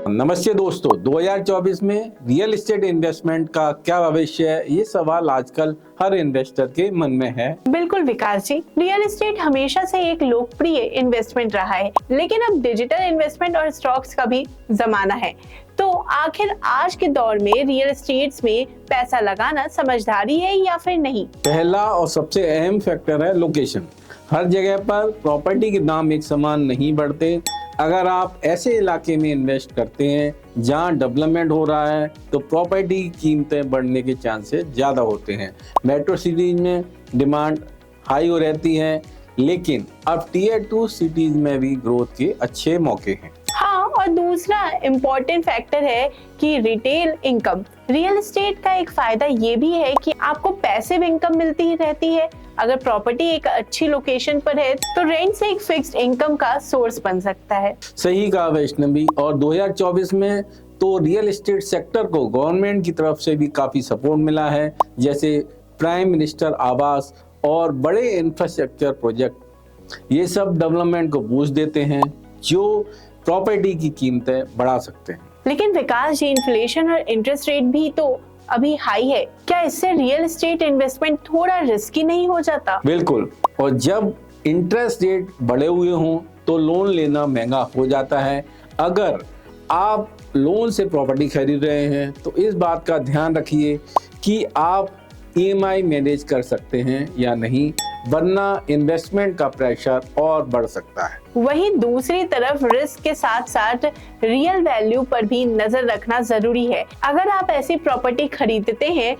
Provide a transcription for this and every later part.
नमस्ते दोस्तों, 2024 में रियल एस्टेट इन्वेस्टमेंट का क्या भविष्य है, ये सवाल आजकल हर इन्वेस्टर के मन में है। बिल्कुल विकास जी, रियल एस्टेट हमेशा से एक लोकप्रिय इन्वेस्टमेंट रहा है, लेकिन अब डिजिटल इन्वेस्टमेंट और स्टॉक्स का भी जमाना है। तो आखिर आज के दौर में रियल एस्टेट में पैसा लगाना समझदारी है या फिर नहीं? पहला और सबसे अहम फैक्टर है लोकेशन। हर जगह पर प्रॉपर्टी के दाम एक समान नहीं बढ़ते। अगर आप ऐसे इलाके में इन्वेस्ट करते हैं जहां डेवलपमेंट हो रहा है तो प्रॉपर्टी की कीमतें बढ़ने के चांसेस ज़्यादा होते हैं। मेट्रो सिटीज में डिमांड हाई हो रहती है, लेकिन अब टीयर 2 सिटीज में भी ग्रोथ के अच्छे मौके हैं। हाँ, और दूसरा इम्पोर्टेंट फैक्टर है कि रिटेल इनकम। रियल एस्टेट का एक फायदा ये भी है कि आपको पैसिव इनकम मिलती ही रहती है। अगर प्रॉपर्टी एक अच्छी लोकेशन पर है तो रेंट से एक फिक्स्ड इनकम का सोर्स बन सकता है। सही कहा वैष्णवी। और 2024 में तो रियल एस्टेट सेक्टर को गवर्नमेंट की तरफ से भी काफी सपोर्ट मिला है, जैसे प्राइम मिनिस्टर आवास और बड़े इंफ्रास्ट्रक्चर प्रोजेक्ट। ये सब डेवलपमेंट को बूस्ट देते हैं जो प्रॉपर्टी की कीमतें बढ़ा सकते हैं। लेकिन विकास जी, इन्फ्लेशन और इंटरेस्ट रेट भी तो अभी हाई है। क्या इससे रियल एस्टेट इन्वेस्टमेंट थोड़ा रिस्की नहीं हो जाता? बिल्कुल, और जब इंटरेस्ट रेट बढ़े हुए हों तो लोन लेना महंगा हो जाता है। अगर आप लोन से प्रॉपर्टी खरीद रहे हैं तो इस बात का ध्यान रखिए कि आप ईएमआई मैनेज कर सकते हैं या नहीं, वरना इन्वेस्टमेंट का प्रेशर और बढ़ सकता है। वहीं दूसरी तरफ रिस्क के साथ साथ रियल वैल्यू पर भी नजर रखना जरूरी है। अगर आप ऐसी प्रॉपर्टी खरीदते हैं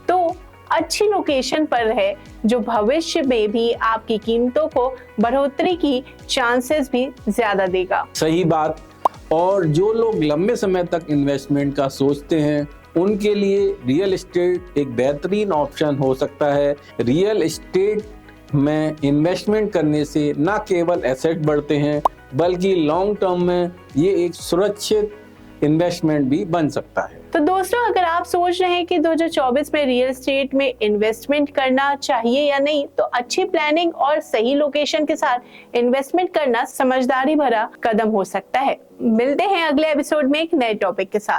तो अच्छी लोकेशन पर है, जो भविष्य में भी आपकी कीमतों को बढ़ोतरी की चांसेस भी ज्यादा देगा। सही बात। और जो लोग लंबे समय तक इन्वेस्टमेंट का सोचते हैं उनके लिए रियल एस्टेट एक बेहतरीन ऑप्शन हो सकता है। रियल एस्टेट में इन्वेस्टमेंट करने से न केवल एसेट बढ़ते हैं बल्कि लॉन्ग टर्म में ये एक सुरक्षित इन्वेस्टमेंट भी बन सकता है। तो दोस्तों, अगर आप सोच रहे हैं कि 2024 में रियल एस्टेट में इन्वेस्टमेंट करना चाहिए या नहीं, तो अच्छी प्लानिंग और सही लोकेशन के साथ इन्वेस्टमेंट करना समझदारी भरा कदम हो सकता है। मिलते हैं अगले एपिसोड में एक नए टॉपिक के साथ।